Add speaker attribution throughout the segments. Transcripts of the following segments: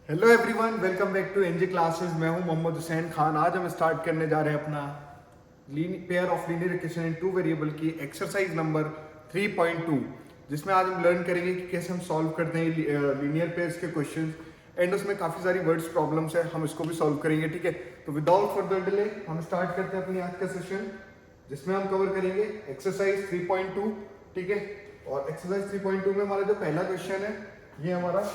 Speaker 1: Hello everyone, welcome back to NG classes. मैं हूं मोहम्मद हुसैन खान। आज हम स्टार्ट करने जा रहे हैं अपना pair of linear equation in two variable की एक्सरसाइज नंबर 3.2, जिसमें आज हम लर्न करेंगे कि कैसे हम सॉल्व करते हैं लीनियर पेयर्स के क्वेश्चंस। एंड उसमें काफ़ी सारी वर्ड्स प्रॉब्लम्स है, हम इसको भी सॉल्व करेंगे। ठीक है, तो विदाउट फर्दर डिले हम स्टार्ट करते हैं अपनी आज का सेशन, जिसमें हम कवर करेंगे एक्सरसाइज 3.2। ठीक है, और एक्सरसाइज 3.2 में हमारा जो पहला क्वेश्चन है, ये हमारा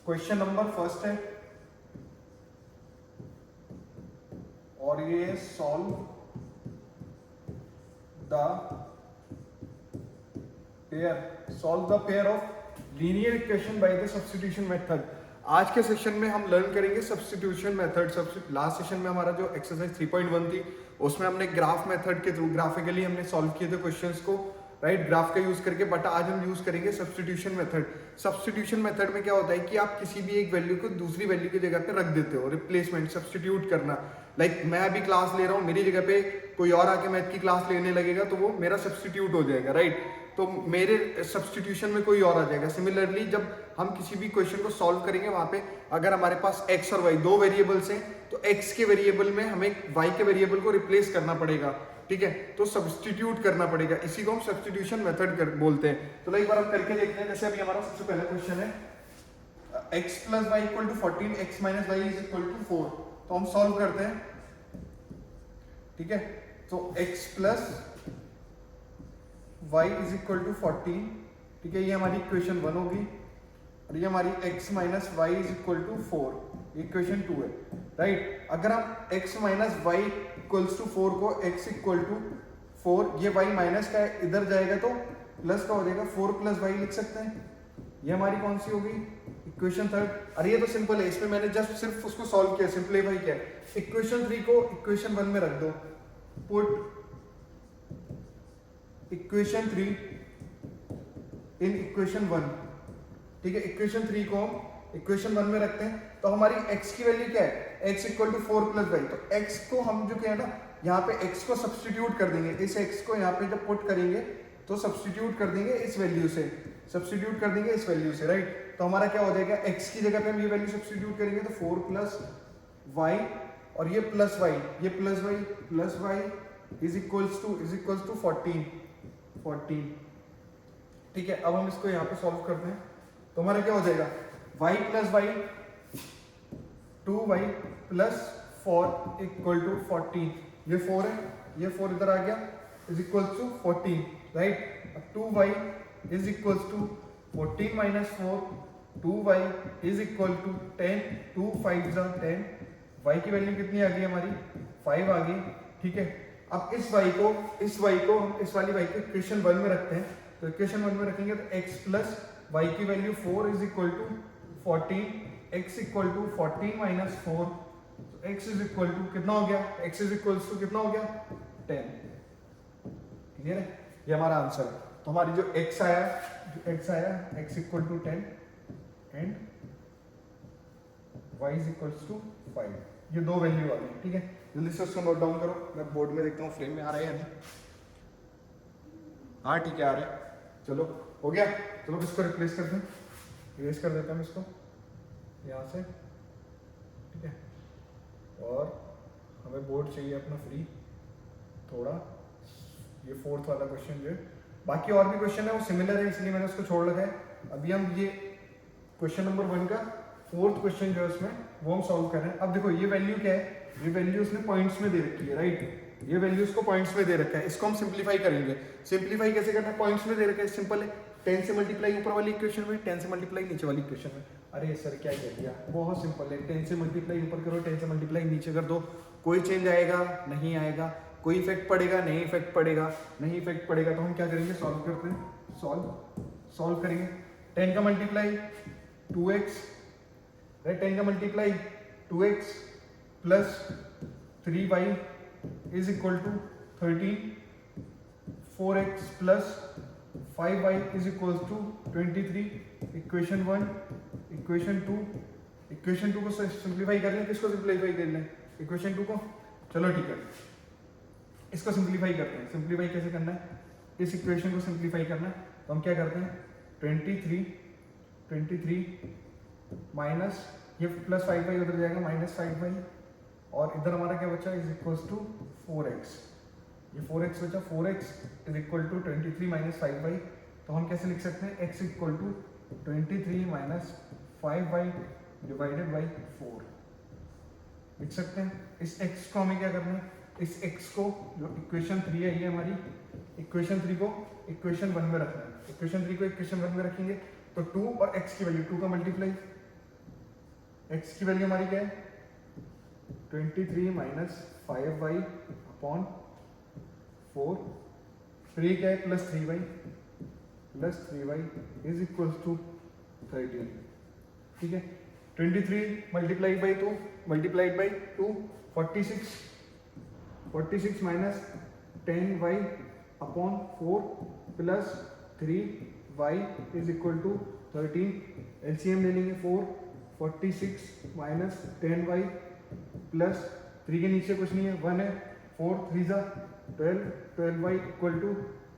Speaker 1: क्वेश्चन नंबर फर्स्ट है, और ये है solve the pair of linear equation by the substitution method. आज के सेशन में हम लर्न करेंगे सब्स्टिट्यूशन मेथड। लास्ट सेशन में हमारा जो एक्सरसाइज 3.1 थी, उसमें हमने ग्राफ मेथड के थ्रू ग्राफिकली हमने सॉल्व किए थे क्वेश्चंस को, राइट, ग्राफ का यूज करके। बट आज हम यूज करेंगे सब्स्टिट्यूशन मेथड। सब्स्टिट्यूशन मेथड में क्या होता है कि आप किसी भी एक वैल्यू को दूसरी वैल्यू की जगह पे रख देते हो, रिप्लेसमेंट, सब्स्टिट्यूट करना। लाइक मैं अभी क्लास ले रहा हूँ, मेरी जगह पे कोई और आके मैथ की क्लास लेने लगेगा, तो वो मेरा सब्स्टिट्यूट हो जाएगा, राइट। तो मेरे सब्स्टिट्यूशन में कोई और आ जाएगा। सिमिलरली जब हम किसी भी क्वेश्चन को सॉल्व करेंगे, वहां पे अगर हमारे पास x और y दो वेरिएबल्स हैं, तो x के वेरिएबल में हमें y के वेरिएबल को रिप्लेस करना पड़ेगा। ठीक है, तो सब्स्टिट्यूट करना पड़ेगा, इसी को हम सब्स्टिट्यूशन मेथड बोलते हैं। तो एक बार हम करके देखते हैं। जैसे अभी हमारा सबसे पहला क्वेश्चन है x plus y equal to 14, x minus y is equal to 4। तो हम सॉल्व करते हैं। ठीक है, तो x plus y is equal to 14। ठीक है, ये हमारी इक्वेशन 1 होगी, और ये हमारी x minus y is equal to 4 equation 2 है, राइट। अगर हम x minus y equals to 4 को x इक्वल टू 4, ये y माइनस का इधर जाएगा तो प्लस का हो जाएगा, 4 प्लस वाई लिख सकते हैं। ये हमारी कौन सी होगी, इक्वेशन 3। अरे ये तो सिंपल है, इसमें मैंने जस्ट सिर्फ उसको सॉल्व किया, सिंप्लीफाई किया। इक्वेशन 3 को इक्वेशन 1 में रख दो, पुट इक्वेशन 3 इन इक्वेशन 1। ठीक है, इक्वेशन 3 को हम इक्वेशन 1 में रखते हैं, तो हमारी x की वैल्यू क्या है, x equal to 4 plus y. तो x को हम जो क्या है ना, यहाँ पे x को सब्स्टिट्यूट कर देंगे। इस x को यहाँ पे जब पुट करेंगे तो सब्स्टिट्यूट कर देंगे इस वैल्यू से, सब्स्टिट्यूट कर देंगे इस वैल्यू से, राइट। तो हमारा क्या हो जाएगा, x की जगह पे हम ये वैल्यू सब्स्टिट्यूट करेंगे, तो 4 प्लस वाई, और ये प्लस वाई, ये plus y is equals to 14। ठीक है, अब हम इसको यहाँ पे सॉल्व करते हैं। तो हमारा क्या हो जाएगा, y plus y 2y plus 4 equal to 14। ये 4 है, ये 4 इधर आ गया, इज इक्वल टू 14, राइट। अब 2y is equal to 14 minus 4, 2y is equal to 10, 2 5 जा 10। y की वैल्यू कितनी आ गई हमारी, 5 आ गई। ठीक है, अब इस y को हम इस वाली y को इक्वेशन 1 में रखते हैं। तो इक्वेशन 1 में रखेंगे तो x प्लस y की value 4 is equal to 14, x equal to 14 minus 4, तो x इज इक्वल टू कितना हो गया, x इज इक्वल टू कितना हो गया, 10। क्लियर है, ये हमारा आंसर है। तो हमारी जो x आया x equal to 10 and y is equal to 5। ये दो वैल्यू आ गई। ठीक है, जल्दी से उसको नोट डाउन करो, मैं बोर्ड में देखता हूँ फ्रेम में आ रहा है या नहीं। हाँ ठीक है, आ रहा है। चलो हो गया, चलो इसको रिप्लेस करते हैं, इरेज कर देता हूँ इसको यहाँ से। ठीक है, और हमें बोर्ड चाहिए अपना फ्री थोड़ा। ये 4th वाला क्वेश्चन जो है, बाकी और भी क्वेश्चन है वो सिमिलर है, इसलिए मैंने उसको छोड़ रखा है। अभी हम ये क्वेश्चन नंबर 1 का 4th क्वेश्चन जो है उसमें वो हम सॉल्व कर रहे हैं। अब देखो ये वैल्यू क्या है, ये वैल्यू उसने पॉइंट्स में दे रखी है, राइट। ये वैल्यू उसको पॉइंट्स में दे रखा है, इसको हम सिंप्लीफाई करेंगे। सिंप्लीफाई कैसे करना है, पॉइंट्स में दे रखा है, सिंपल है। 10 से मल्टीप्लाई ऊपर वाली इक्वेशन में, 10 से मल्टीप्लाई नीचे वाली इक्वेशन में। अरे सर क्या कह दिया, बहुत सिंपल है। 10 से मल्टीप्लाई ऊपर करो, 10 से मल्टीप्लाई नीचे कर दो, कोई चेंज आएगा नहीं आएगा, कोई इफेक्ट पड़ेगा नहीं इफेक्ट पड़ेगा, नहीं इफेक्ट पड़ेगा। तो हम क्या करेंगे, सॉल्व करते हैं, सॉल्व करेंगे। 10 का मल्टीप्लाई 2x, राइट, 10 का multiply 2x plus 3y is equal to 13, 4x plus 5y is equal to 23। Equation 1, equation 2 को सिंप्लीफाई कर लें। किसको सिंप्लीफाई कर लें, इक्वेशन 2 को। चलो ठीक है, इसको सिंप्लीफाई करते हैं। सिंप्लीफाई कैसे करना है, इस इक्वेशन को सिंप्लीफाई करना है। तो हम क्या करते हैं, 23 23 माइनस ये प्लस 5y उधर जाएगा माइनस 5y, और इधर हमारा क्या बचा इज इक्वल्स टू 4x, ये 4x बचा, 4x is equal to 23 minus 5y, तो हम कैसे लिख सकते हैं x equal to 23 minus 5y divided by 4 लिख सकते हैं। इस x को हमें क्या करना है, इस x को जो इक्वेशन 3 है ये हमारी इक्वेशन 3 को इक्वेशन 1 में रखना है, इक्वेशन 3 को इक्वेशन 1 में रखेंगे तो 2 और x की वैल्यू 2 का मल्टीप्लाई, x की वैल्यू हमारी क्या है 23 माइनस 5y अपॉन 4, फिर ये क्या है plus 3y is equal to 13, ठीक है। 23 multiplied by 2 multiplied by 2 46 minus 10y upon 4 plus 3y is equal to 13, LCM ले लेंगे 46 माइनस 10y प्लस 3 के नीचे कुछ नहीं है 1 है, 4 3 जा 12y इक्वल टू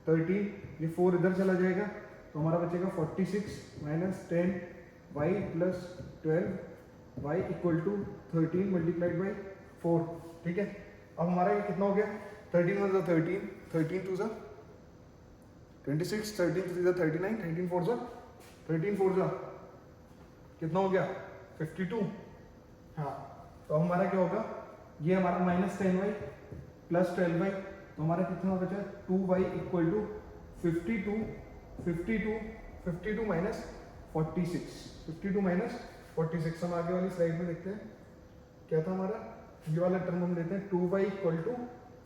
Speaker 1: 13, ये 4 इधर चला जाएगा तो हमारा बचेगा 46 minus 10y plus 12y equal to 13 multiplied by 4, ठीक है। अब हमारा ये कितना हो गया 13 1 13, 13 2 26, 13 3 39, 13 4 कितना हो गया 52, हाँ। तो हमारा क्या होगा, ये हमारा माइनस 10y प्लस 12y, तो हमारा कितना बचा 2y इक्वल टू 52 माइनस 46, हम आगे वाली स्लाइड में देखते हैं क्या था हमारा, ये वाला टर्म हम लेते हैं 2y equal to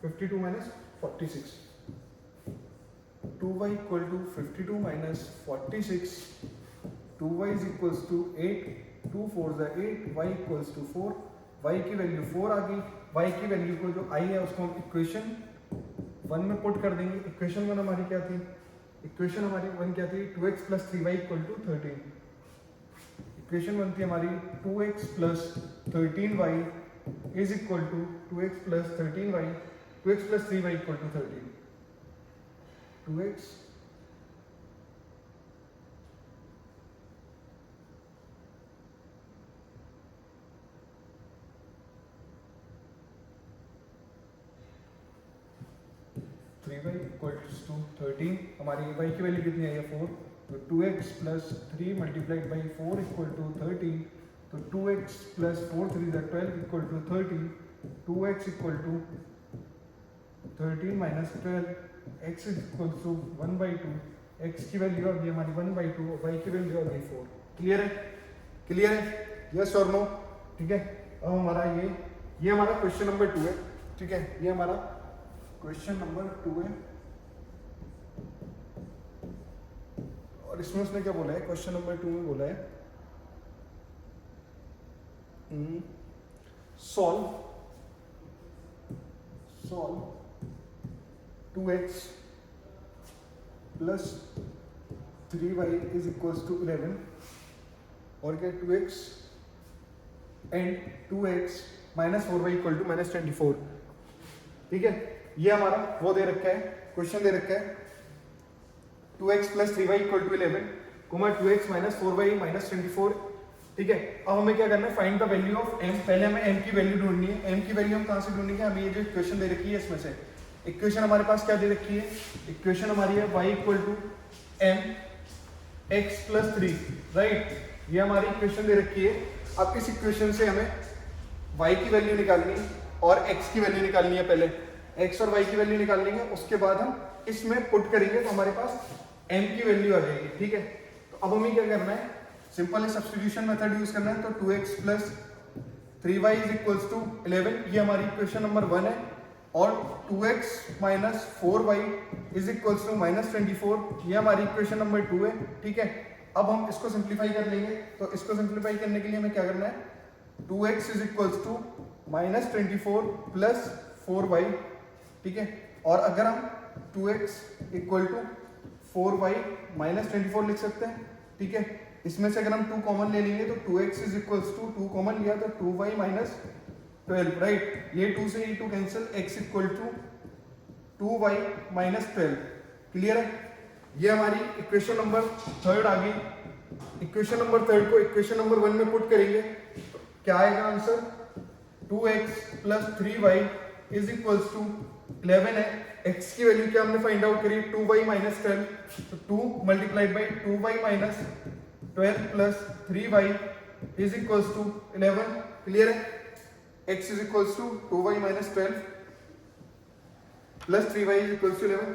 Speaker 1: 52 minus 46, 2y equal to 52 minus 46, 2y is equals to 8, 2 4 8, y equals to 4, y की वैल्यू 4 आ गई, y की वैल्यू को जो आई है उसको हम इक्वेशन 1 में पुट कर देंगे। इक्वेशन 1 हमारी क्या थी, इक्वेशन हमारी 1 क्या थी 2x plus 3y equal to 13, equation 1 थी हमारी 2x plus 13y is equal to 2x plus 13y, 2x plus 3y equal to 13, 2x 3y equals to 13, हमारी y की वैल्यू कितनी आई है 4, तो 2x plus 3 multiplied by 4 equal to 13, तो 2x plus 4 3 12 equal to 13, 2x equal to 13 minus 12, x is equal to 1/2, x की value आ गई हमारी 1/2, y की वैल्यू आ गई 4, क्लियर है, यस और नो, ठीक है। अब हमारा ये हमारा क्वेश्चन नंबर 2 है, ठीक है, ये हमारा क्वेश्चन नंबर 2 है, और इसमें उसने क्या बोला है, क्वेश्चन नंबर 2 में बोला है solve 2x plus 3y is equals to 11, और क्या 2x and 2x minus 4y equal to minus 24, ठीक है। ये हमारा वो दे रखा है, क्वेश्चन दे रखा है 2x plus 3y equal to 11, 2x minus 4y minus 24, ठीक है। अब हमें क्या करना है, find the value of m, पहले हमें m की वैल्यू ढूंढनी है। m की वैल्यू हम कहाँ से ढूंढेंगे, हमें ये जो इक्वेशन दे रखी है इसमें से, इक्वेशन हमारे पास क्या दे रखी है, इक्वेशन हमारी है y equal to m x plus 3, right, ये हमारी इक्वेशन दे रखी है। अब इस इक्वेशन से हमें y की वैल्यू निकालनी है और x की वैल्यू निकालनी है, पहले x और y की वैल्यू निकाल लेंगे, उसके बाद हम इसमें पुट करेंगे तो हमारे पास m की वैल्यू आ जाएगी, ठीक है। तो अब हमें क्या करना है, सिंपल है सब्स्टिट्यूशन मेथड यूज करना है, तो 2x plus 3y is equals to 11, ये हमारी इक्वेशन नंबर 1 है, और 2x minus 4y is equals to minus 24, ये हमारी इक्वेशन नंबर 2 है, ठीक है। अब हम इसको सिंप्लीफाई कर लेंगे, तो इसको सिंप्लीफाई करने के लिए हमें क्या करना है, 2x is equals to minus 24 plus 4y, ठीक है। और अगर हम 2x equal to 4y minus 24 लिख सकते हैं, ठीक है। इसमें से अगर हम 2 कॉमन ले लेंगे तो 2x is equals to 2 common लिया तो 2y माइनस 12, राइट, ये 2 से ये 2 cancel, x equal to 2y minus 12, clear है। ये हमारी इक्वेशन नंबर 3 आ गई, इक्वेशन नंबर थर्ड को इक्वेशन नंबर 1 में पुट करेंगे तो क्या आएगा answer, 2x plus 3y is equals to 11 है। x की वैल्यू क्या हमने फाइंड आउट करी, 2y माइनस 12, तो 2 multiplied by 2y minus 12 plus 3y is equals to 11। Clear है, x is equals to 2y minus 12 plus 3y is equals to 11।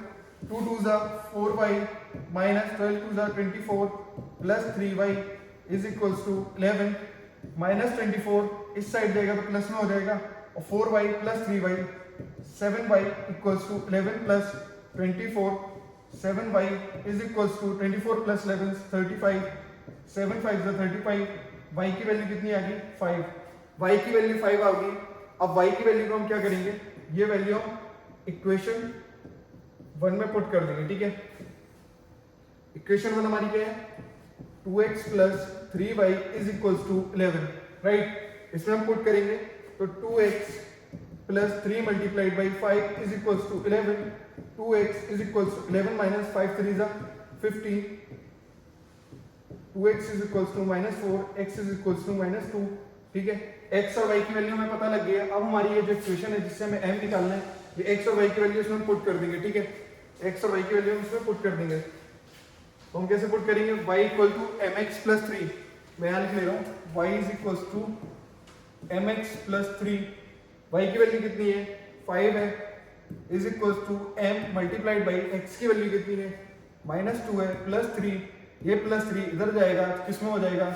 Speaker 1: 2 2 जा 4y minus 12 2 जा 24 plus 3y is equals to 11। Minus 24 इस side जाएगा तो plus में हो जाएगा, और 4y plus 3y 7y equals to 11 plus 24, 7y is equals to 24 plus 11 35, 7 5 जा 35, y की वैल्यू कितनी आ गई 5, y की वैल्यू 5 आ गई। अब y की वैल्यू को हम क्या करेंगे, ये वैल्यू हम इक्वेशन 1 में पुट कर देंगे। ठीक है, इक्वेशन 1 हमारी क्या है, 2x plus 3y is equals to 11, right. इसमें हम पुट करेंगे तो 2x plus 3 multiplied by 5 is equals to 11, 2x is equals to 11 minus 5 3 जा 15, 2x is equals to minus 4, x is equals to minus 2। ठीक है, x और y की value हमें पता लग गया। अब हमारी ये जो इक्वेशन है जिससे हमें m निकालना है, ये x और y की वैल्यू इसमें पुट कर देंगे। ठीक है, x और y की वैल्यू हम इसमें पुट कर देंगे, तो हम कैसे पुट करेंगे, y equal to mx plus 3, मैं यहाँ लिख ले रहा हूँ y is equals to mx plus 3, y की वैल्यू कितनी है 5 है, is equals to m multiplied by x की वैल्यू कितनी है माइनस 2 है, प्लस 3, ये प्लस 3 इधर जाएगा किस में हो जाएगा,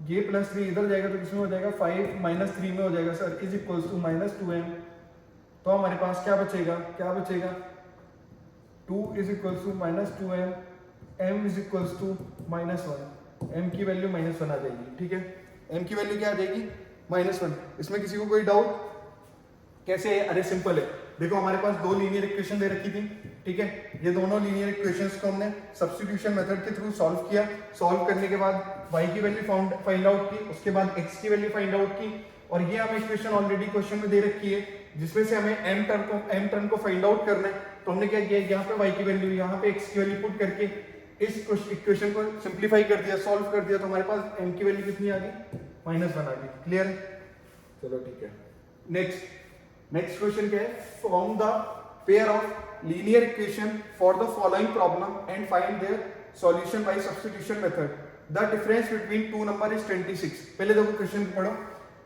Speaker 1: ये प्लस 3 इधर जाएगा तो किसमें हो जाएगा 5 माइनस 3 में हो जाएगा sir, is equals to minus 2m। तो हमारे पास क्या बचेगा, क्या बचेगा 2 is equals to minus 2m, m is equals to minus 1, m की वैल्यू माइनस 1 आ जाएगी। ठीक है, m की वैल्यू क्या आ जाएगी माइनस 1। इसमें किसी को कोई डाउट, कैसे है, अरे सिंपल है, देखो हमारे पास दो लीनियर इक्वेशन दे रखी थी। ठीक है, ये दोनों लीनियर इक्वेशंस को हमने सब्स्टिट्यूशन मेथड के थ्रू सॉल्व किया। सॉल्व करने के बाद y की वैल्यू फाइंड आउट की, उसके बाद x की वैल्यू फाइंड आउट की, और ये हमें इक्वेशन ऑलरेडी क्वेश्चन में दे रखी है जिसमें से हमें m टर्म को फाइंड आउट करना है। तो हमने क्या किया, यहाँ पे y की वैल्यू, यहाँ पे x की वैल्यू पुट करके इस इक्वेशन को सिंप्लीफाई कर दिया, सॉल्व कर दिया, तो हमारे पास m की वैल्यू कितनी आ गई -1 आ गई। क्लियर है, चलो ठीक है। नेक्स्ट क्वेश्चन क्या है, form the pair of linear equation for the following problem and find their solution bye substitution method. The difference between two number is 26। पहले देखो क्वेश्चन पढ़ो,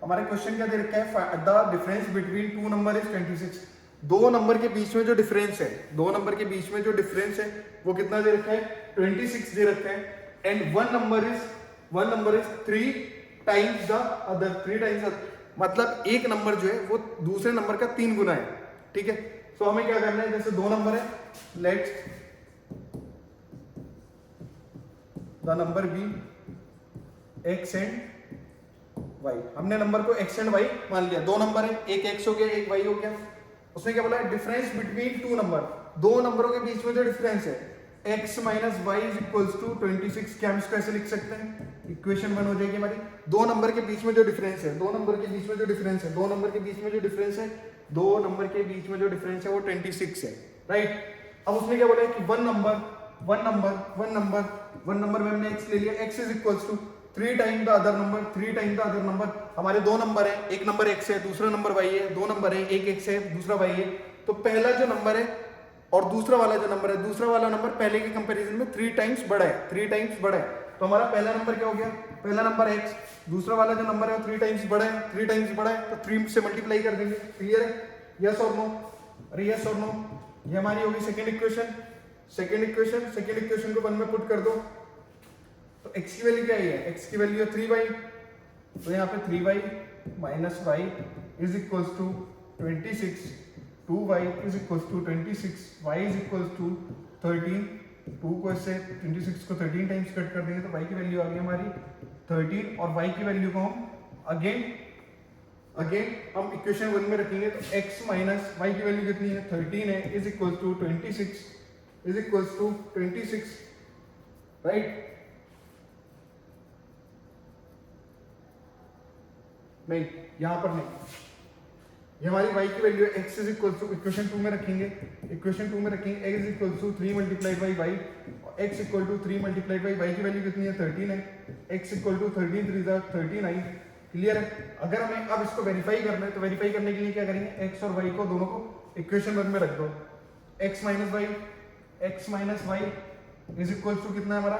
Speaker 1: हमारा क्वेश्चन क्या दे रखा है, the difference between two number is 26। दो number के बीच में जो डिफरेंस है, दो नंबर के बीच में जो डिफरेंस है वो कितना दे रखा है 26 दे रखा है। And one number is 3 times the other, 3 times other, मतलब एक नंबर जो है वो दूसरे नंबर का 3 गुना है। ठीक है, तो हमें क्या करना है, जैसे दो नंबर है, let's the number be x and y। हमने नंबर को x एंड y मान लिया, दो नंबर है, एक x हो गया एक y हो गया। उसने क्या बोला है, डिफरेंस बिटवीन टू नंबर, दो नंबरों के बीच में जो डिफरेंस है x minus y is equals to 26। क्या हम इसको ऐसे लिख सकते हैं, इक्वेशन 1 हो जाएगी हमारी। दो नंबर के बीच में जो डिफरेंस है, दो नंबर के बीच में जो डिफरेंस है, दो नंबर के बीच में जो डिफरेंस है, दो नंबर के बीच में जो डिफरेंस है वो 26 है, राइट। अब उसने क्या बोला है कि वन नंबर में हमने x ले लिया, x is equals to 3 time the other number, 3 time the other number. हमारे दो नंबर है, एक नंबर x है, दूसरा नंबर y है, दो नंबर है, एक x है, दूसरा y है। तो पहला जो नंबर है और दूसरा वाला जो नंबर है, दूसरा वाला नंबर पहले के कंपैरिजन में 3 टाइम्स बड़ा है, 3 टाइम्स बड़ा है। तो हमारा पहला नंबर क्या हो गया, पहला नंबर x, दूसरा वाला जो नंबर है वो 3 टाइम्स बड़ा है, 3 टाइम्स बड़ा है, तो 3 से मल्टीप्लाई कर देंगे। क्लियर है, यस और नो, अरे यस और नो। ये हमारी होगी सेकंड इक्वेशन। सेकंड इक्वेशन को 1 में पुट कर दो, तो x की वैल्यू क्या है, x की वैल्यू है 3y, तो यहाँ पे 3y minus y is equals to 26, 2y is equals to 26, y is equals to 13। 2 को इससे 26 को 13 टाइम्स कट कर देंगे तो y की वैल्यू आ गई हमारी 13, और y की वैल्यू को हम अगेन हम इक्वेशन 1 में रखेंगे, तो x माइनस y की वैल्यू कितनी है 13 है, is equals to 26, is equals to 26, right. नहीं, यहां पर नहीं, ये हमारी y की वैल्यू है, x is equal to equation 2 में रखेंगे, इक्वेशन 2 में रखेंगे x is equal to 3 multiplied by y, x equal to 3 multiplied by y की वैल्यू कितनी है 13 है, x इक्वल टू 13 3 जा 39। क्लियर है। अगर हमें अब इसको वेरीफाई करना है तो वेरीफाई करने के लिए क्या करेंगे, x और y को दोनों को इक्वेशन 1 में रख दो, x minus y is equal to कितना है हमारा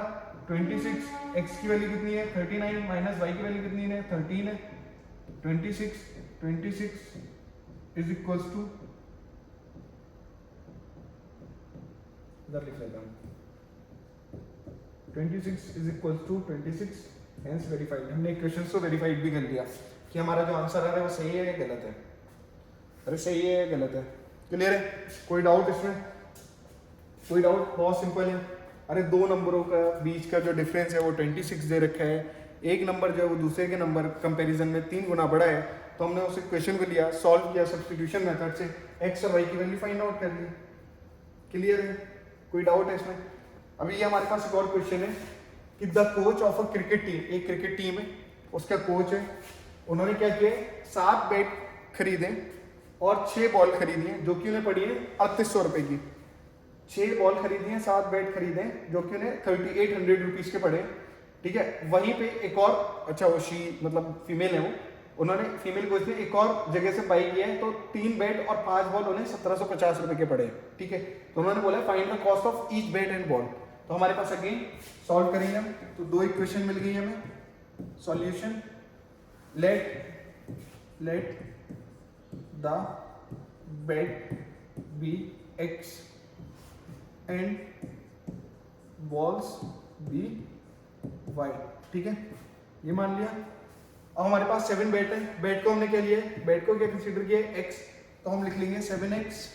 Speaker 1: 26, x की वैल्यू कितनी है 39 माइनस y की वैल्यू कितनी है 13 है, 26 इज इक्वल्स टू, इधर लिख लेता हूँ 26 is equals to 26, hence verified. हमने इक्वेशंस को वेरीफाइड भी कर लिया कि हमारा जो आंसर आ रहा है वो सही है या गलत है। अरे सही है या गलत है, क्लियर है। कोई डाउट इसमें, कोई डाउट? बहुत सिंपल है। अरे दो नंबरों का बीच का जो डिफरेंस है वो 26 दे रखा है, एक नंबर जो है वो दूसरे के नंबर कंपैरिजन में 3 गुना बड़ा है, तो हमने उस इक्वेशन को लिया, सॉल्व किया सब्स्टिट्यूशन मेथड से, x और y की वैल्यू फाइंड आउट कर ली। क्लियर है, कोई डाउट है इसमें? अभी ये हमारे पास एक और क्वेश्चन है कि the coach of a cricket team, एक क्रिकेट टीम है, उसका कोच है, उन्होंने क्या किया 7 बैट खरीदे और 6 बॉल खरीदी है जो कि उन्हें पड़ी है 3800 रुपए की। 6 बॉल खरीदी है, 7 बैट खरीदे जो कि उन्हें 3800 रुपीज के पड़े। ठीक है, वहीं पे एक और, अच्छा वो शी मतलब फीमेल है वो, उन्होंने फीमेल कोच ने एक और जगह से बाई किया है तो 3 बैट और 5 बॉल उन्हें 1750 रुपए के पड़े। ठीक है, तो उन्होंने बोला find the cost of each bat and ball. तो हमारे पास अगेन सॉल्व करेंगे हम, तो 2 इक्वेशन मिल गई हमें। Solution, let the bat be x and balls be y। ठीक है, ये मान लिया। अब हमारे पास 7 बैट है, बैट को हमने क्या लिया है, बैट को क्या कंसीडर किया है x, तो हम लिख लेंगे 7x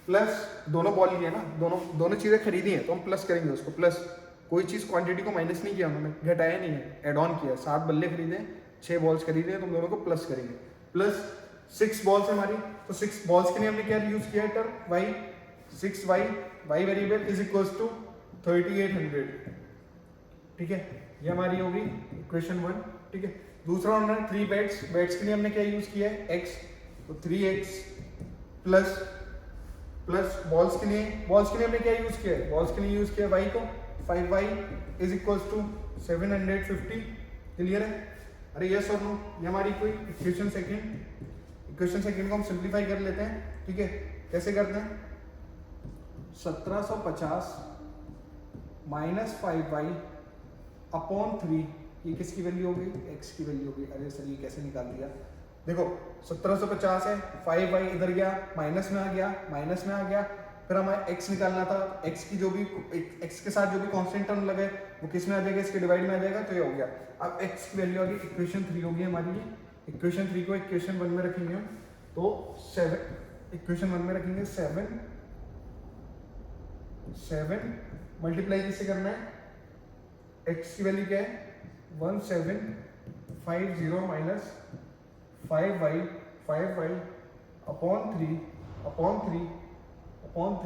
Speaker 1: प्लस दोनों बॉल लिए ना, दोनों चीजें खरीदी हैं तो हम प्लस करेंगे उसको, प्लस कोई चीज क्वांटिटी को माइनस नहीं किया उन्होंने, घटाया नहीं है, एड ऑन किया। 7 बल्ले खरीदे, 6 बॉल्स खरीदे, तो हम दोनों को प्लस करेंगे, प्लस 6 बॉल्स हमारी, तो 6 बॉल्स के लिए हमने क्या यूज किया है term y, 6y variable is equals to 3800। ठीक है, ये हमारी होगी इक्वेशन 1। ठीक है, दूसरा उन्होंने 3 बैट्स के लिए हमने क्या यूज किया है x, तो 3x प्लस बॉल्स के लिए हमने क्या यूज किया है, बॉल्स के लिए यूज किया है y को, 5y is equals to 750। Clear है। अरे यस और नो, ये हमारी कोई इक्वेशन सेकंड को हम सिंप्लीफाई कर लेते हैं। ठीक है, कैसे करते हैं, 1750 माइनस 5y अपॉन 3, ये किसकी वैल्यू हो गई, x की वैल्यू हो गई। अरे सर ये कैसे निकाल दिया, देखो 1750 है, 5y इधर गया माइनस में आ गया, फिर हमें x निकालना था, x की जो भी x के साथ जो भी कांस्टेंट टर्म लगे वो किस में आ जाएगा, इसके डिवाइड में आ जाएगा, तो ये हो गया। अब x की वैल्यू आ गई, इक्वेशन 3 होगी हमारी ये, इक्वेशन 3 को इक्वेशन 1 में रखेंगे हम, तो 7 इक्वेशन 1 में रखेंगे 7 मल्टीप्लाई किससे करना है, x की वैल्यू क्या है 1750 माइनस 5y अपॉन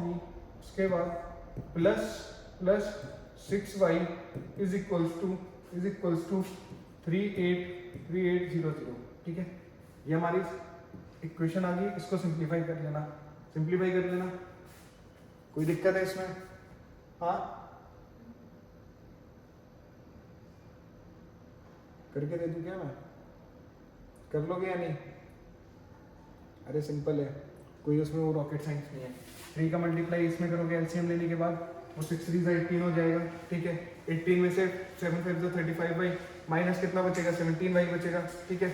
Speaker 1: 3 उसके बाद plus 6y is equals to 3800। ठीक है, ये हमारी इक्वेशन आ गई, इसको सिंप्लीफाई कर लेना। कोई दिक्कत है इसमें? हाँ, करके दे दूं क्या मैं, कर लोगे या नहीं? अरे सिंपल है, कोई उसमें वो रॉकेट साइंस नहीं है। 3 का मल्टीप्लाई इसमें करोगे एलसीएम लेने के बाद, वो 6 3 18 हो जाएगा। ठीक है, 18 में से 7 5 35y माइनस कितना बचेगा, 17y बचेगा। ठीक है,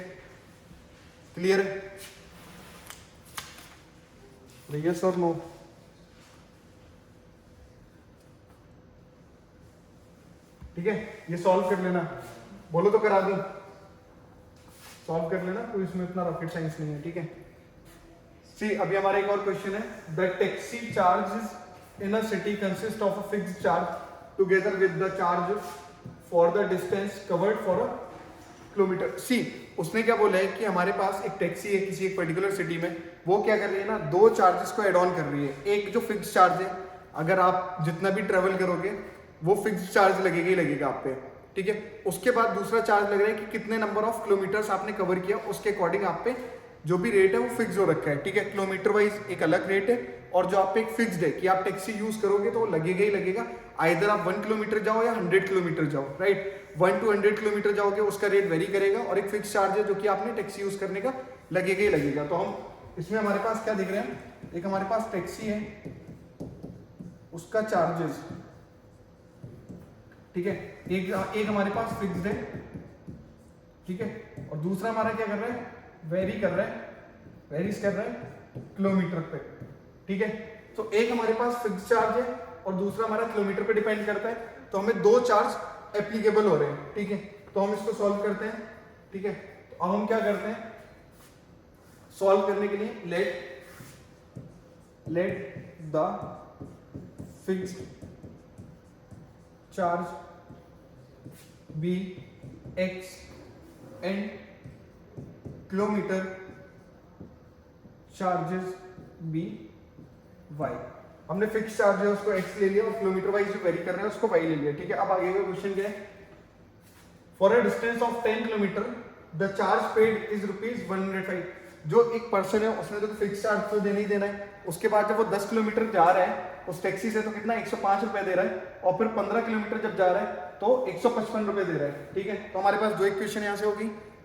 Speaker 1: क्लियर है? यस और नो? ठीक है, ये सॉल्व कर लेना, बोलो तो करा दूं, सॉल्व कर लेना, कोई इसमें इतना रॉकेट साइंस नहीं है। ठीक है, सी अभी हमारा एक और क्वेश्चन है, the taxi charges in a city consist of a fixed charge together with the charge for the distance covered for a kilometre. See उसने क्या बोला है कि हमारे पास एक टैक्सी है किसी एक पर्टिकुलर सिटी में, वो क्या कर रही है ना, 2 चार्जेस को एड ऑन कर रही है। एक जो फिक्स्ड चार्ज है, अगर आप जितना भी ट्रेवल करोगे वो फिक्स्ड चार्ज लगेगा ही लगेगा आप पे। ठीक है, उसके बाद दूसरा चार्ज लग रहा है कि कितने नंबर ऑफ किलोमीटर्स आपने कवर किया, उसके अकॉर्डिंग आप पे जो भी रेट है वो फिक्स हो रखा है, ठीक है। किलोमीटर वाइज एक अलग रेट है, और जो आप पे एक फिक्स्ड है कि आप टैक्सी यूज करोगे तो वो लगेगा ही लगेगा, आइदर आप 1 किलोमीटर जाओ या 100 किलोमीटर जाओ, राइट। 1 to 100 किलोमीटर जाओगे उसका रेट वेरी करेगा, और एक फिक्स चार्ज है जो कि आपने टैक्सी यूज करने का लगेगा ही लगेगा। तो हम इसमें हमारे पास क्या दिख रहे हैं, एक हमारे पास टैक्सी है, उसका चार्जेस, ठीक है, एक हमारे पास फिक्स्ड है, ठीक है, और दूसरा हमारा क्या कर रहा है, वेरीज कर रहा है किलोमीटर पे, ठीक है। तो एक हमारे पास फिक्स चार्ज है और दूसरा हमारा किलोमीटर पे डिपेंड करता है, तो हमें दो चार्ज एप्लीकेबल हो रहे हैं, ठीक है। तो हम इसको सॉल्व करते हैं, ठीक है। तो अब हम क्या करते हैं, सॉल्व करने के लिए let the fixed charge be x and kilometre charges be y. हमने फिक्स चार्ज है उसको एक्स ले लिया और किलोमीटर वाइज जो वेरी कर रहे हैं उसको वाई ले लिया, ठीक है। अब आगे का क्वेश्चन क्या है, for a distance of 10 kilometre the charge paid is ₹105। जो एक पर्सन है उसने तो फिक्स चार्ज तो देना ही देना है, उसके बाद जब वो 10 किलोमीटर जा रहा है उस टैक्सी से तो कितना 105 रुपए दे रहा है, और फिर 15 किलोमीटर जब जा रहा है तो 155 रुपए दे रहा है, ठीक है। तो हमारे पास दो इक्वेशन यहाँ से होगी,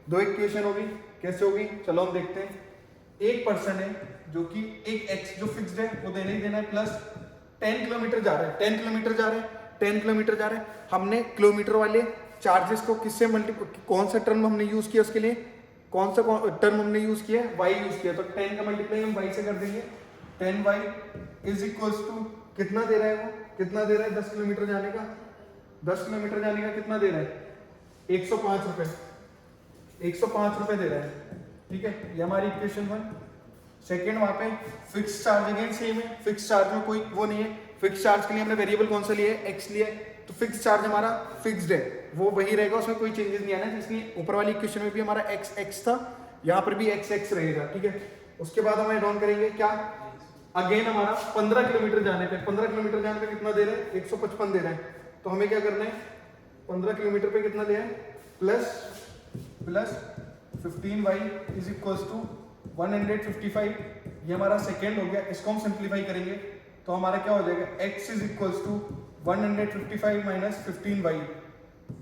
Speaker 1: दो इक्वेशन होगी, कैसे होगी चलो हम देखते हैं। एक पर्सन है जो कि एक एक्स जो फिक्स्ड है वो देना ही देना है, प्लस 10 किलोमीटर जा रहा है, 10 किलोमीटर जा रहा है, 10 किलोमीटर जा रहा है। हमने किलोमीटर वाले चार्जेस को किससे कौन सा टर्म हमने यूज किया उसके लिए, कौन सा टर्म हमने यूज किया, वाई यूज किया, तो 10 का मल्टीप्लाई हम वाई से कर देंगे, 10y इज इक्वल्स टू कितना दे रहा है वो, कितना दे रहा है 10 किलोमीटर जाने का, 10 किलोमीटर जाने का कितना दे रहा है 105 रुपए, 105 रुपए दे रहा है, ठीक है। ये हमारी इक्वेशन 1। सेकेंड वहां पे फिक्स चार्ज अगेन सेम है, फिक्स चार्ज में कोई वो नहीं है, फिक्स चार्ज के लिए हमने वेरिएबल कौन सा लिया है, एक्स लिया है, तो फिक्स चार्ज हमारा फिक्स्ड है, वो वही रहेगा, उसमें कोई चेंजेस नहीं आना है। इसलिए ऊपर वाली इक्वेशन में भी हमारा एक्स एक्स था, यहाँ पर भी एक्स एक्स रहेगा, ठीक है। उसके बाद हम ऐड ऑन करेंगे क्या, अगेन हमारा 15 किलोमीटर जाने पे, 15 किलोमीटर जाने पे कितना दे रहे हैं 155 दे रहे हैं, तो हमें क्या करना है 15 किलोमीटर पे कितना दे रहे हैं, plus 15y is equals to 155, ये हमारा सेकेंड हो गया। इसको हम सिंप्लीफाई करेंगे तो हमारा क्या हो जाएगा, x is equals to 155 minus 15y,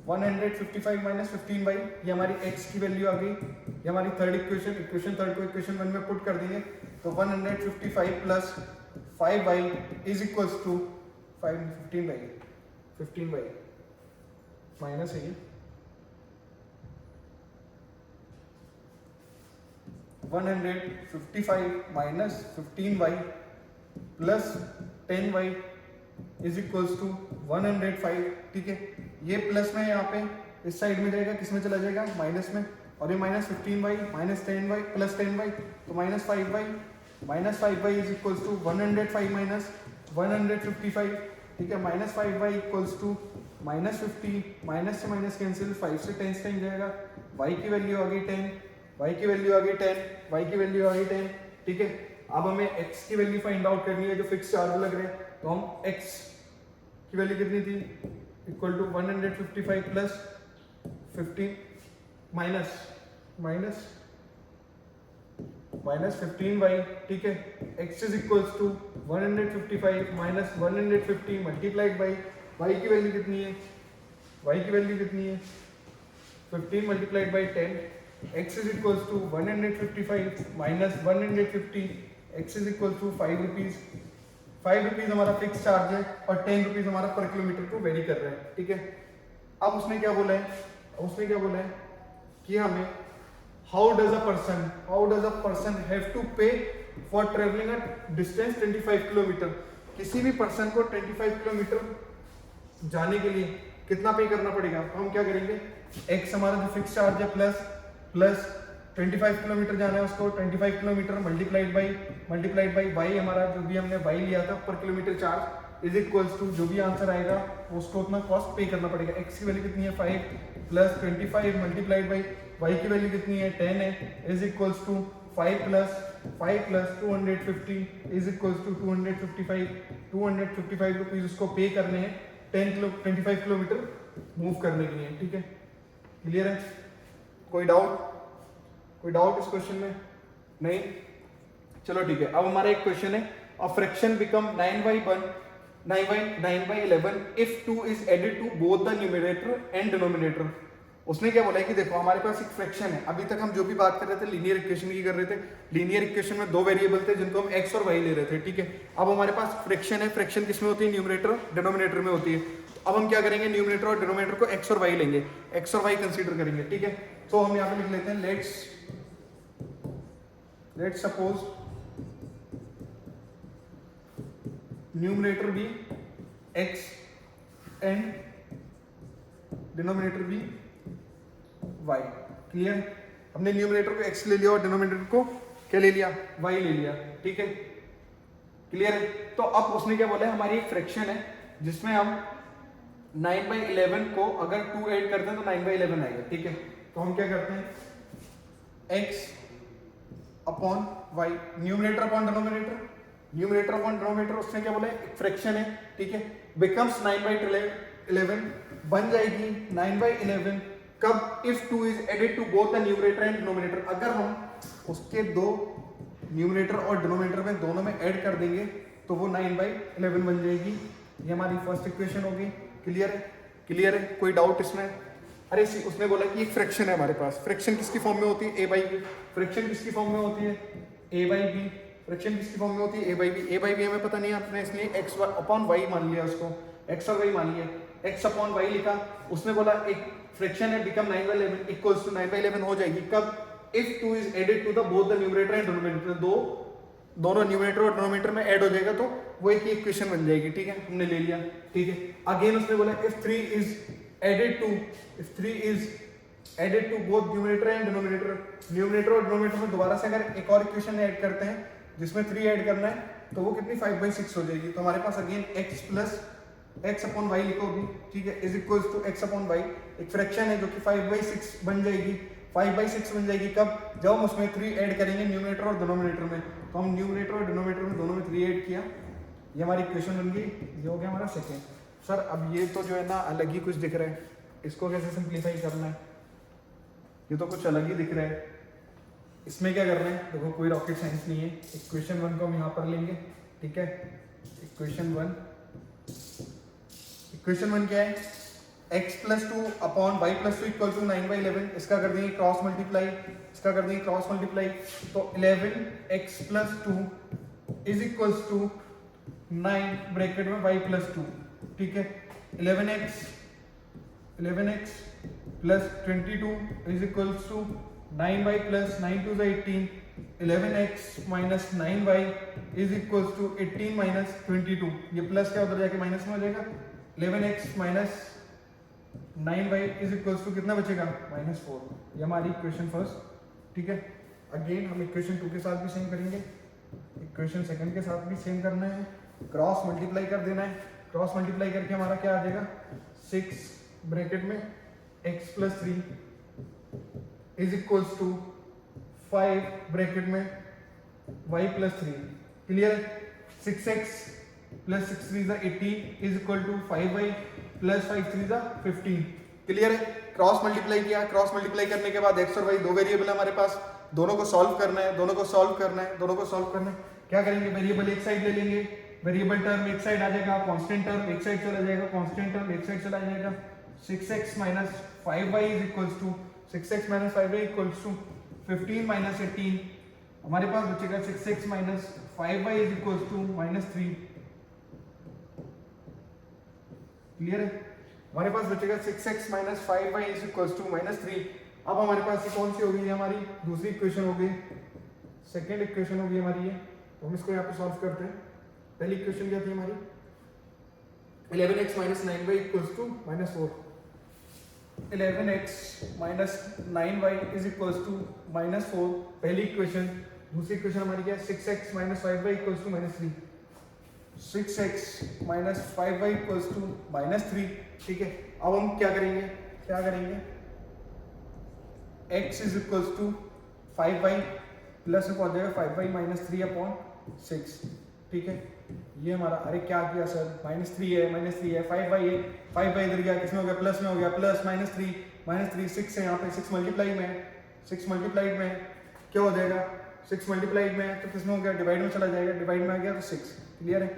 Speaker 1: 155 minus 15y, ये हमारी x की वैल्यू आ गई। ये हमारी थर्ड इक्वेशन, इक्वेशन थर्ड को इक्वेशन 1 में पुट कर देंगे, तो 155 plus 5y is equals to 15y minus है ये 155 minus 15y plus 10y is equals to 105, ठीक है। ये प्लस में यहाँ पे इस साइड में जाएगा, किस में चला जाएगा, माइनस में, और ये minus 15y minus 10y plus 10y, तो minus 5y is equals to 105 minus 155, ठीक है। Minus 5y equals to minus 50, minus से माइनस कैंसिल, 5 से 10 टाइम जाएगा, y की वैल्यू आ गई 10, y की वैल्यू आ गई 10, y की वैल्यू आ गई 10, ठीक है। अब हमें x की वैल्यू फाइंड आउट करनी है जो फिक्स चार्ज लग रहे हैं, तो हम x की वैल्यू कितनी थी, equal to 155 plus 15 minus 15y, ठीक है। x is equals to 155 minus 150 multiplied by y की वैल्यू कितनी है, y की वैल्यू कितनी है 15 multiplied by 10, x is equals to 155 minus 150, x is equals to 5 rupees, 5 rupees हमारा फिक्स चार्ज है और 10 रुपीज हमारा पर किलोमीटर को वेरी कर रहा है, ठीक है। अब उसने क्या बोला है, कि हमें how does a person have to pay for travelling a distance 25 kilometres, किसी भी पर्सन को 25 किलोमीटर जाने के लिए कितना पे करना पड़ेगा। तो हम क्या करेंगे, x हमारा जो फिक्स चार्ज है प्लस 25 किलोमीटर जाना है उसको, 25 किलोमीटर मल्टीप्लाइड बाई y हमारा जो भी हमने y लिया था पर kilometre charge is equals to जो भी आंसर आएगा उसको उतना कॉस्ट पे करना पड़ेगा। x की वैल्यू कितनी है 5 प्लस 25 मल्टीप्लाइड बाई y की वैल्यू कितनी है 10 है, is equals to 5 plus 250 is equals to 255 rupees उसको पे करने हैं 25 किलोमीटर मूव करने के लिए, ठीक है। क्लियर है, कोई डाउट इस क्वेश्चन में, नहीं, चलो ठीक है। अब हमारा एक क्वेश्चन है, a fraction become 9/11 if 2 is added to both the numerator and denominator। उसने क्या बोला है कि देखो हमारे पास एक फ्रैक्शन है, अभी तक हम जो भी बात कर रहे थे लीनियर इक्वेशन की कर रहे थे, लीनियर इक्वेशन में दो वेरिएबल थे जिनको हम x और y ले रहे थे, ठीक है। अब हमारे पास फ्रैक्शन है, फ्रैक्शन किसमें होती है, न्यूमरेटर डिनोमिनेटर में होती है। अब हम क्या करेंगे, न्यूमरेटर और डिनोमिनेटर को x और y लेंगे, x और y कंसीडर करेंगे, ठीक है। तो हम यहाँ पे लिख लेते हैं लेट्स सपोज न्यूमरेटर भी x एंड डिनोमिनेटर भी y। क्लियर, हमने न्यूमरेटर को x ले लिया और डिनोमिनेटर को क्या ले लिया, y ले लिया, ठीक है। क्लियर है। तो अब उसने क्या बोला है, हमारी एक फ्रैक्शन है जिसमें हम 9/11 को अगर 2 ऐड करते हैं तो 9/11 आएगा, ठीक है। तो हम क्या करते हैं, x upon y, numerator upon denominator, numerator upon denominator, उसने क्या बोला है, एक फ्रैक्शन है, ठीक है, बिकम्स 9/11 बन जाएगी 9/11 कब, if 2 is added to both the numerator and denominator, अगर हम उसके दो न्यूमरेटर और डिनोमिनेटर में दोनों में ऐड कर देंगे तो वो 9/11 बन जाएगी। ये हमारी फर्स्ट इक्वेशन होगी। क्लियर है, क्लियर है, कोई डाउट इसमें? अरे उसने बोला कि एक फ्रैक्शन है हमारे पास, फ्रैक्शन किसकी फॉर्म में होती है, a/b, फ्रैक्शन किसकी फॉर्म में होती है, a/b, फ्रैक्शन किसकी फॉर्म में होती है, a/b, a/b हमें पता नहीं है, आपने इसलिए x अपॉन y मान लिया, उसको x और y मान लिया, x अपॉन y लिखा। उसने बोला एक फ्रैक्शन है बिकम 9/11 इक्वल्स टू 9/11 हो जाएगी कब, if 2 is added to the both the numerator and denominator, दोनों न्यूमरेटर और डिनोमिनेटर में ऐड हो जाएगा तो वो एक ही इक्वेशन बन जाएगी, ठीक है, हमने ले लिया, ठीक है। अगेन उसने बोला if 3 is added to both numerator and denominator, numerator और डिनोमिनेटर में दोबारा से अगर एक और इक्वेशन ऐड करते हैं जिसमें 3 ऐड करना है तो वो कितनी 5/6 हो जाएगी। तो हमारे पास अगेन x अपॉन y लिखो भी, ठीक है, is equals to x upon y, एक फ्रैक्शन है जो कि 5/6 बन जाएगी, 5/6 बन जाएगी कब, जब हम उसमें 3 ऐड करेंगे न्यूमरेटर और डिनोमिनेटर में। तो हम न्यूमरेटर और डिनोमिनेटर में दोनों में 3 ऐड किया, ये हमारी इक्वेशन बन गई, ये हो गया हमारा सेकेंड। सर अब ये तो जो है ना अलग ही कुछ दिख रहा है, इसको कैसे सिंप्लीफाई करना है, ये तो कुछ अलग ही दिख रहा है, इसमें क्या करना है, देखो कोई रॉकेट साइंस नहीं है। इक्वेशन 1 को हम यहाँ पर लेंगे, ठीक है, इक्वेशन 1 क्या है, x + 2 upon y + 2 equal to 9/11, इसका कर देंगे क्रॉस मल्टीप्लाई, इसका कर देंगे क्रॉस मल्टीप्लाई, तो 11x + 2 is equals to 9 bracket में y + 2, ठीक है, 11x + 22 is equals to 9y + 9 2 = 18, 11x - 9y is equals to 18 - 22, ये प्लस क्या उधर जाके माइनस में हो जाएगा, 11x - 9y is equals to कितना बचेगा, -4। ये हमारी इक्वेशन फर्स्ट, ठीक है। अगेन हम इक्वेशन 2 के साथ भी सेम करेंगे, इक्वेशन सेकंड के साथ भी सेम करना है, क्रॉस मल्टीप्लाई कर देना है, क्रॉस मल्टीप्लाई करके हमारा क्या आ जाएगा, 6 ब्रैकेट में x + 3 is equals to 5 bracket में y + 3। Clear, 6x + 6 3 = 18 is equal to 5y + 5 3 = 15। Clear है, क्रॉस मल्टीप्लाई किया, क्रॉस मल्टीप्लाई करने के बाद x और y दो वेरिएबल है हमारे पास, दोनों को सॉल्व करना है, क्या करेंगे, वेरिएबल एक साइड ले लेंगे, वेरिएबल टर्म एक साइड आ जाएगा, कांस्टेंट टर्म एक साइड चला जाएगा, कांस्टेंट टर्म एक साइड चला जाएगा, 6x - 5y is equals to 6x - 5y equals to 15 - 18, हमारे पास बचेगा 6x - 5y is equals to -3। Clear है, हमारे पास बचेगा 6x - 5y is equals to -3। अब हमारे पास ये कौन सी हो गई, हमारी दूसरी इक्वेशन हो गई, सेकेंड इक्वेशन होगी हमारी ये, तो हम इसको यहाँ पे सॉल्व करते हैं। पहली इक्वेशन क्या थी हमारी, 11x - 9y equals to -4, 11x - 9y is equals to -4 पहली इक्वेशन। दूसरी इक्वेशन हमारी क्या है, 6x - 5y equals to -3, 6x - 5y equals to -3, ठीक है। अब हम क्या करेंगे, x is equals to 5y plus में पहुंच जाएगा 5y - 3 अपॉन 6, ठीक है। ये हमारा, अरे क्या किया सर, -3 है, 5y है, 5y इधर गया, किसमें हो गया, प्लस में हो गया, प्लस -3 6 है यहाँ पे, 6 मल्टीप्लाई में क्या हो जाएगा, 6 मल्टीप्लाइड में है तो किसमें हो गया, डिवाइड में चला जाएगा, डिवाइड में आ गया तो 6। क्लियर है,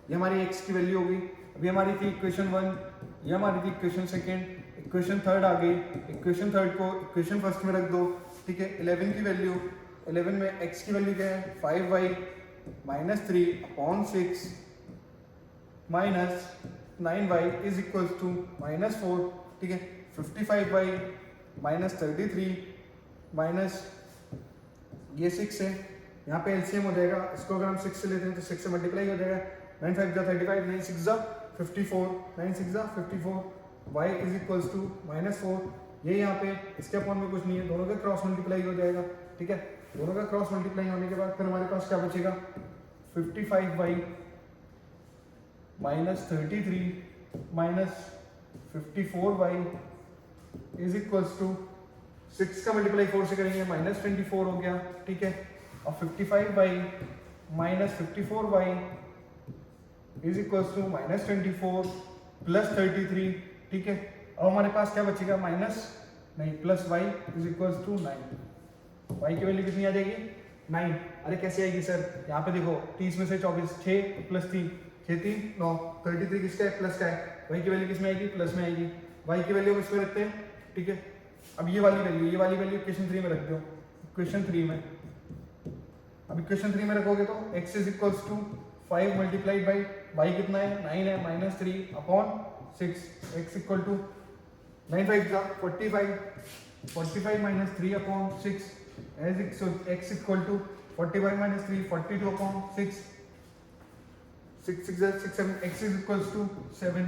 Speaker 1: ये हमारी x की वैल्यू हो गई। अभी हमारी थी इक्वेशन 1, ये हमारी थी इक्वेशन सेकेंड, इक्वेशन थर्ड आ गई। इक्वेशन थर्ड को इक्वेशन फर्स्ट में रख दो, ठीक है। 11 की वैल्यू, 11 में x की वैल्यू क्या है, 5y minus 3/6 minus 9y is equal to -4, ठीक है। 55y माइनस 33 माइनस ये 6 है, यहाँ पे एलसीएम हो जाएगा, इसको अगर हम 6 से लेते हैं तो 6 से मल्टीप्लाई हो जाएगा। 9 5 जा 35, 9 6 जा 54, 9 6 जा 54, y इज इक्वल्स टू -4। ये यहाँ पे इसके अपॉन में कुछ नहीं है, दोनों का क्रॉस मल्टीप्लाई हो जाएगा, ठीक है। दोनों का क्रॉस मल्टीप्लाई होने के बाद फिर हमारे पास क्या बचेगा, 55y minus 33 minus 54y is equals to 6 का मल्टीप्लाई 4 से करेंगे -24 हो गया, ठीक है। और 55y minus 54y is equals to -24 plus 33, ठीक है। अब हमारे पास क्या बचेगा, plus y is equals to 9। y की वैल्यू कितनी आ जाएगी, 9। अरे कैसे आएगी सर, यहाँ पे देखो 30 में से 24, 6 प्लस 3 6 3 9, 33 किसका है, प्लस का है। y की वैल्यू किसमें आएगी, प्लस में आएगी। y की वैल्यू इसमें रखते हैं, ठीक है। अब ये वाली वैल्यू इक्वेशन 3 में रख दो, इक्वेशन 3 में। अब इक्वेशन 3 में रखोगे तो x is equals to 5 multiplied by y कितना है, 9 है, -3/6, x इक्वल टू 9 5 जा 45, 45 minus 3/6 as x equal to 45 minus 3 42/6, 6 6 जा 6 7, x इज इक्वल्स टू 7,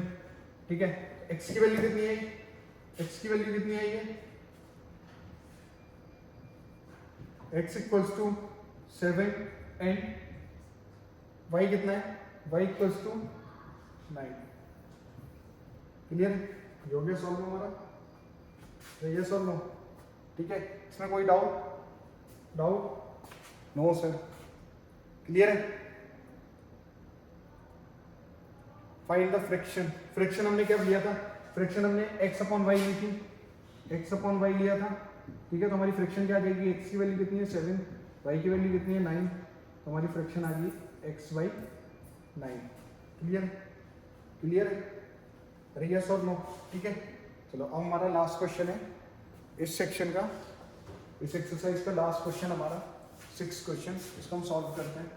Speaker 1: ठीक है। x की वैल्यू कितनी है, x की वैल्यू कितनी है, ये x equals to 7 and y कितना है, y इक्वल्स टू 9। क्लियर है, ये हो गया सॉल्व हमारा, तो ये सॉल्व नो, ठीक है। इसमें कोई डाउट नो सर, क्लियर है। फाइंड द फ्रैक्शन, फ्रैक्शन हमने क्या लिया था, फ्रैक्शन हमने x/y ली थी, x/y लिया था, ठीक है। तो हमारी फ्रैक्शन क्या आ जाएगी, x की वैल्यू कितनी है 7, y की वैल्यू कितनी है 9, तो हमारी फ्रैक्शन आ गई x/9। क्लियर है, अरे यस और नो, ठीक है। चलो अब हमारा लास्ट क्वेश्चन है इस सेक्शन का, इस एक्सरसाइज का लास्ट क्वेश्चन हमारा 6 क्वेश्चन, इसको हम सॉल्व करते हैं।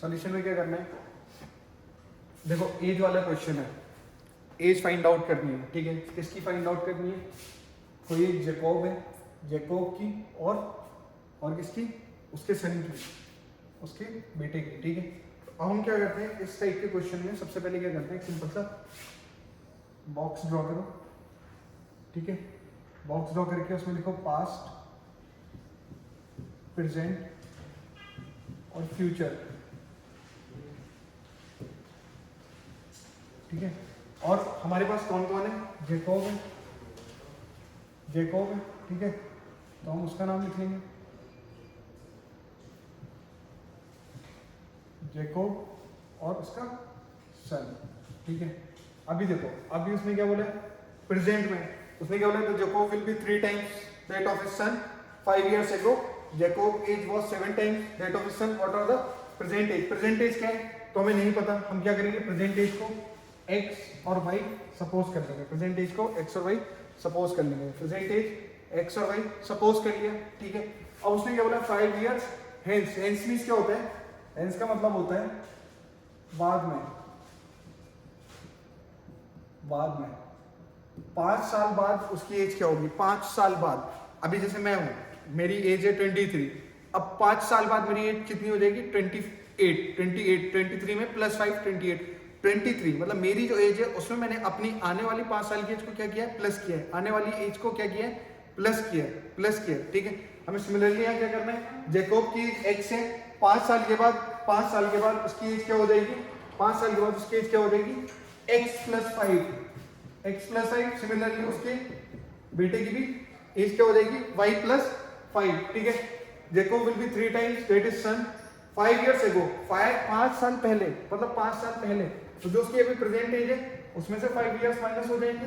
Speaker 1: सॉल्यूशन में क्या करना है, देखो एज वाला क्वेश्चन है, एज फाइंड आउट करनी है, ठीक है। किसकी फाइंड आउट करनी है, तो ये जैकोब है, जैकोब की और किसकी, उसके सन की, उसके बेटे की, ठीक है। तो अब हम क्या करते हैं इस टाइप के क्वेश्चन में, सबसे पहले क्या करते हैं, एक सिंपल सा बॉक्स ड्रॉ करो, ठीक है। बॉक्स ड्रॉ करके उसमें लिखो पास्ट, प्रेजेंट और फ्यूचर, ठीक है। और हमारे पास कौन कौन है, जैकोब है, ठीक है। तो हम उसका नाम लिख लेंगे जैकोब और उसका सन, ठीक है। अभी देखो, अभी उसने क्या बोला, प्रेजेंट में उसने क्या बोला, तो Jacob will be 3 times that of his son 5 years ago, Jacob age was 7 times that of his son. What are the present age, present age क्या है तो हमें नहीं पता, हम क्या करेंगे, प्रेजेंट एज को x और y सपोज कर लेंगे, प्रेजेंट एज को x और y सपोज कर लेंगे, प्रेजेंट एज x और y सपोज कर लिया, ठीक है। अब उसने क्या बोला 5 years hence, hence मींस क्या होता है, hence का मतलब होता है बाद में, 5 साल बाद उसकी एज क्या होगी, 5 साल बाद। अभी जैसे मैं हूं, मेरी एज है 23, अब 5 साल बाद मेरी एज कितनी हो जाएगी, 28, 23 में +5 23, मतलब मेरी जो एज है उसमें मैंने अपनी आने वाली 5 साल की एज को क्या किया है, प्लस किया है, आने वाली एज को क्या किया है, प्लस किया है, ठीक है। हमें सिमिलरली यहाँ क्या करना है, जैकोब की x है, 5 साल के बाद उसकी एज क्या हो जाएगी, 5 साल के बाद उसकी एज क्या हो जाएगी, x + 5, सिमिलरली उसके बेटे की भी एज क्या हो जाएगी, y + 5, ठीक है। Jacob will be 3 times that is son 5 years ago, 5 साल पहले, मतलब 5 साल पहले, तो जो उसकी अभी प्रेजेंट एज है उसमें से 5 years माइनस हो जाएंगे,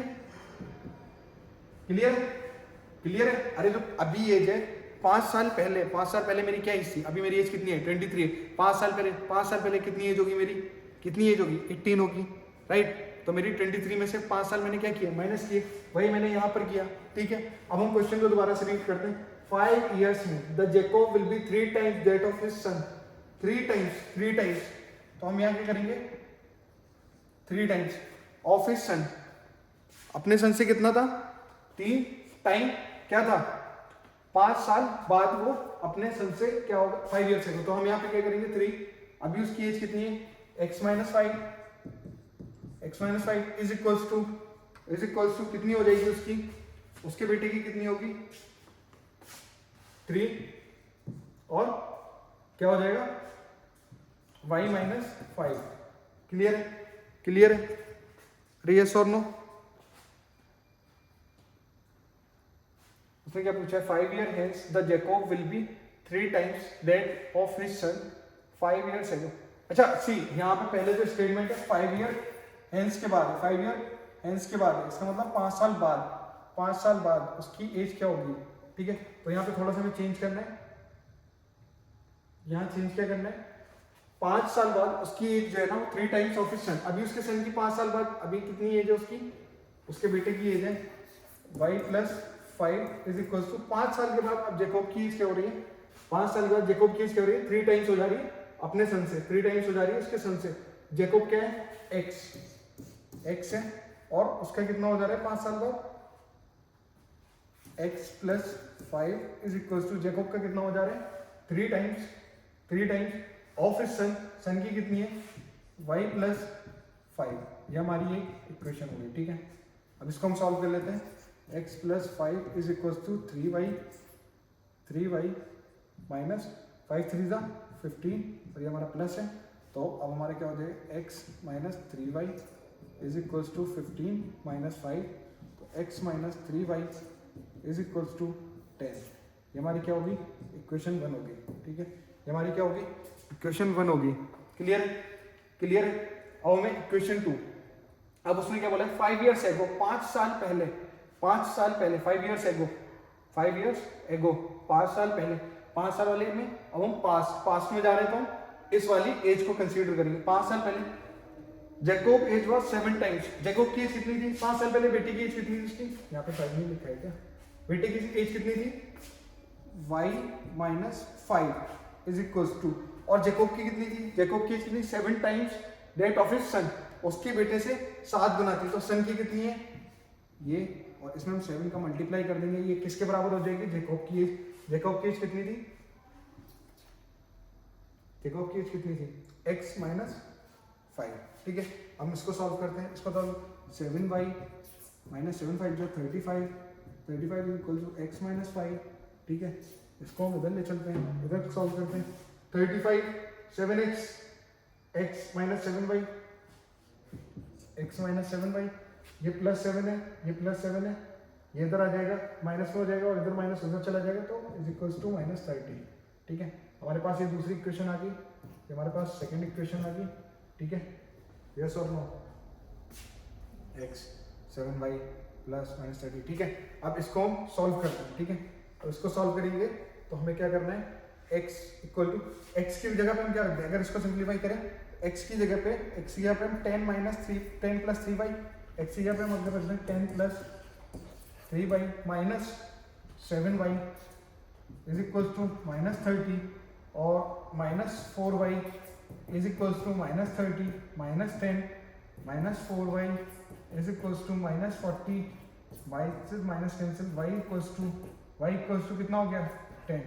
Speaker 1: क्लियर है? क्लियर है? अरे जो अभी एज है 5 साल पहले मेरी क्या एज थी, अभी मेरी एज कितनी है 23 है। 5 साल पहले कितनी एज होगी मेरी, कितनी एज होगी 18 होगी, राइट। तो मेरी 23 में से 5 साल मैंने क्या किया, माइनस किए, वही मैंने यहाँ पर किया, ठीक है। अब हम क्वेश्चन को दोबारा से रीड करते हैं। 5 years में the Jacob will be 3 times that of his sun, 3 times. तो हम यहाँ क्या करेंगे, 3 टाइम्स ऑफ हिज सन, अपने सन से कितना था 3 टाइम क्या था 5 साल बाद वो अपने सन से क्या होगा 5 years से। तो हम यहाँ पे क्या करेंगे 3, अभी उसकी एज कितनी है x minus 5 is equals to कितनी हो जाएगी उसकी, उसके बेटे की कितनी होगी 3 और क्या हो जाएगा y माइनस 5। क्लियर है? क्लियर है? अरे यस और नो? उसने क्या पूछा है 5 year hence the Jacob will be 3 times that of his son 5 years ago। अच्छा सी यहाँ पे पहले जो स्टेटमेंट है 5 year hence के बाद, 5 year hence के बाद है, इसका मतलब 5 साल बाद उसकी एज क्या होगी, ठीक है। तो यहाँ पे थोड़ा सा हमें चेंज करना है, यहाँ चेंज क्या करना है 5 साल बाद उसकी एज जो है ना वो 3 टाइम्स ऑफ हिज सन। अभी उसके सन की 5 साल बाद अभी कितनी एज है उसकी, उसके बेटे की एज है y plus 5 is equal to 5 साल के बाद अब जैकब की एज क्या हो रही है, 5 साल के बाद जैकब की एज क्या हो रही है 3 टाइम्स हो जा रही है अपने सन से, 3 टाइम्स हो जा रही है उसके सन से। जैकब क्या है x है और उसका कितना हो जा रहा है 5 साल बाद x plus 5 is equal to Jacob का कितना हो जा रहा है 3 टाइम्स ऑफ हिज सन की कितनी है y प्लस 5। ये हमारी एक इक्वेशन होगी, ठीक है। अब इसको हम सॉल्व कर लेते हैं। x plus 5 is equal to 3y minus 5 3 ज़ा 15 और ये हमारा प्लस है। तो अब हमारा क्या हो जाएगा x minus 3y is equal to 15 minus 5, तो x minus 3y is equal to 10। ये हमारी क्या होगी इक्वेशन 1 होगी, ठीक है। ये हमारी क्या होगी इक्वेशन 1 होगी। क्लियर है? क्लियर है? अब हमें इक्वेशन 2, अब उसने क्या बोला 5 years ago 5 साल पहले 5 years ago 5 साल पहले 5 साल वाले में अब हम पास्ट में जा रहे हैं तो हम इस वाली एज को कंसीडर करेंगे। 5 साल पहले Jacob age was 7 times, Jacob की एज कितनी थी 5 साल पहले, बेटी की एज कितनी थी उसकी, यहाँ पे 5 नहीं लिखा है क्या, बेटे की एज कितनी थी y minus 5 is equal to, और जैकब की कितनी थी, जैकब की एज कितनी 7 times that of his son, उसके बेटे से 7 गुना थी। तो सन की कितनी है ये, और इसमें हम 7 का मल्टीप्लाई कर देंगे, ये किसके बराबर हो जाएगी जैकब की एज। जैकब की एज कितनी थी, जैकब की एज कितनी थी x माइनस 5, ठीक है। हम इसको सॉल्व करते हैं। इसको सॉल्व 7y माइनस 7 5 जो 35 इक्वल टू x माइनस 5, ठीक है। इसको हम इधर ले चलते हैं, इधर सॉल्व करते हैं। 35 7x x minus 7y, x minus 7y, ये प्लस 7 है, ये प्लस 7 है, ये इधर आ जाएगा माइनस में हो जाएगा और इधर माइनस उधर चला जाएगा, तो इज इक्वल्स टू माइनस 30, ठीक है। हमारे पास ये दूसरी इक्वेशन आ गई, ये हमारे पास सेकंड इक्वेशन आ गई, ठीक है। यस और no, x 7y plus minus 30, ठीक है। अब इसको हम सॉल्व करते हैं, ठीक है। अब इसको सॉल्व करेंगे तो हमें क्या करना है x इक्वल टू, x की जगह पे हम क्या रखते हैं, अगर इसको सिंप्लीफाई करें x की जगह पे हम 10 माइनस 3 10 प्लस 3y, x की जगह पे हम अगर रखते हैं 10 plus 3y minus 7y is equal to minus 30 और minus 4y is equal to minus 30 minus 10 minus 4y is equal to minus 40, y से minus cancel, y equal to कितना हो गया 10,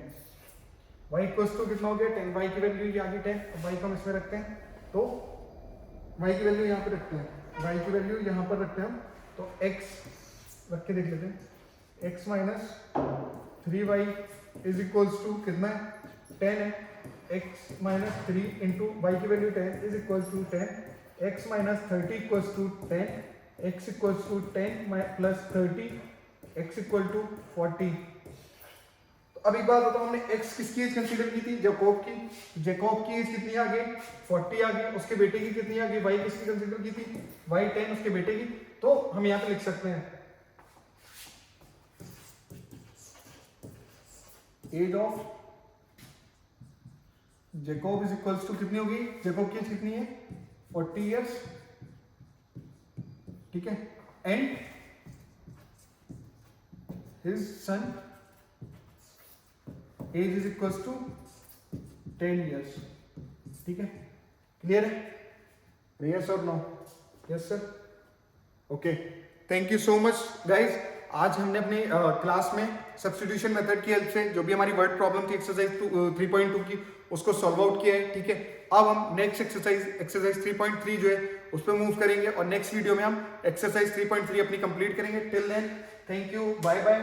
Speaker 1: y इक्वल टू कितना हो गया 10, y की value ये आ गई 10, अब y को हम इसमें रखते हैं तो y की वैल्यू यहाँ पे रखते हैं, y की वैल्यू यहाँ पर रखते हैं हम, तो x रख के देख लेते हैं। x minus 3y is equals to कितना है 10 है, x माइनस 3 इंटू वाई की वैल्यू 10 is equals to 10, x minus 30 equals to 10, x equals to 10 plus 30, x equal to 40। तो अब एक बात बताओ, हमने x किसकी एज कंसीडर की थी जैकब की, जैकब की एज कितनी आ गई 40 आ गई, उसके बेटे की कितनी आ गई, y किसकी कंसीडर की थी y 10 उसके बेटे की। तो हम यहाँ पे लिख सकते हैं age of Jacob is equals to कितनी होगी, जेकोब की एज कितनी है 40 इयर्स, ठीक है, and his son age is equals to 10 years, ठीक है, क्लियर है, यस और no, yes sir, okay, thank you so much guys. आज हमने अपनी क्लास में सब्स्टिट्यूशन मेथड की हेल्प से जो भी हमारी वर्ड प्रॉब्लम थी एक्सरसाइज 3.2 की उसको सॉल्व आउट किया है, ठीक है। अब हम नेक्स्ट एक्सरसाइज 3.3 जो है उस पर मूव करेंगे और नेक्स्ट वीडियो में हम एक्सरसाइज 3.3 अपनी कंप्लीट करेंगे। Till then thank you, bye bye.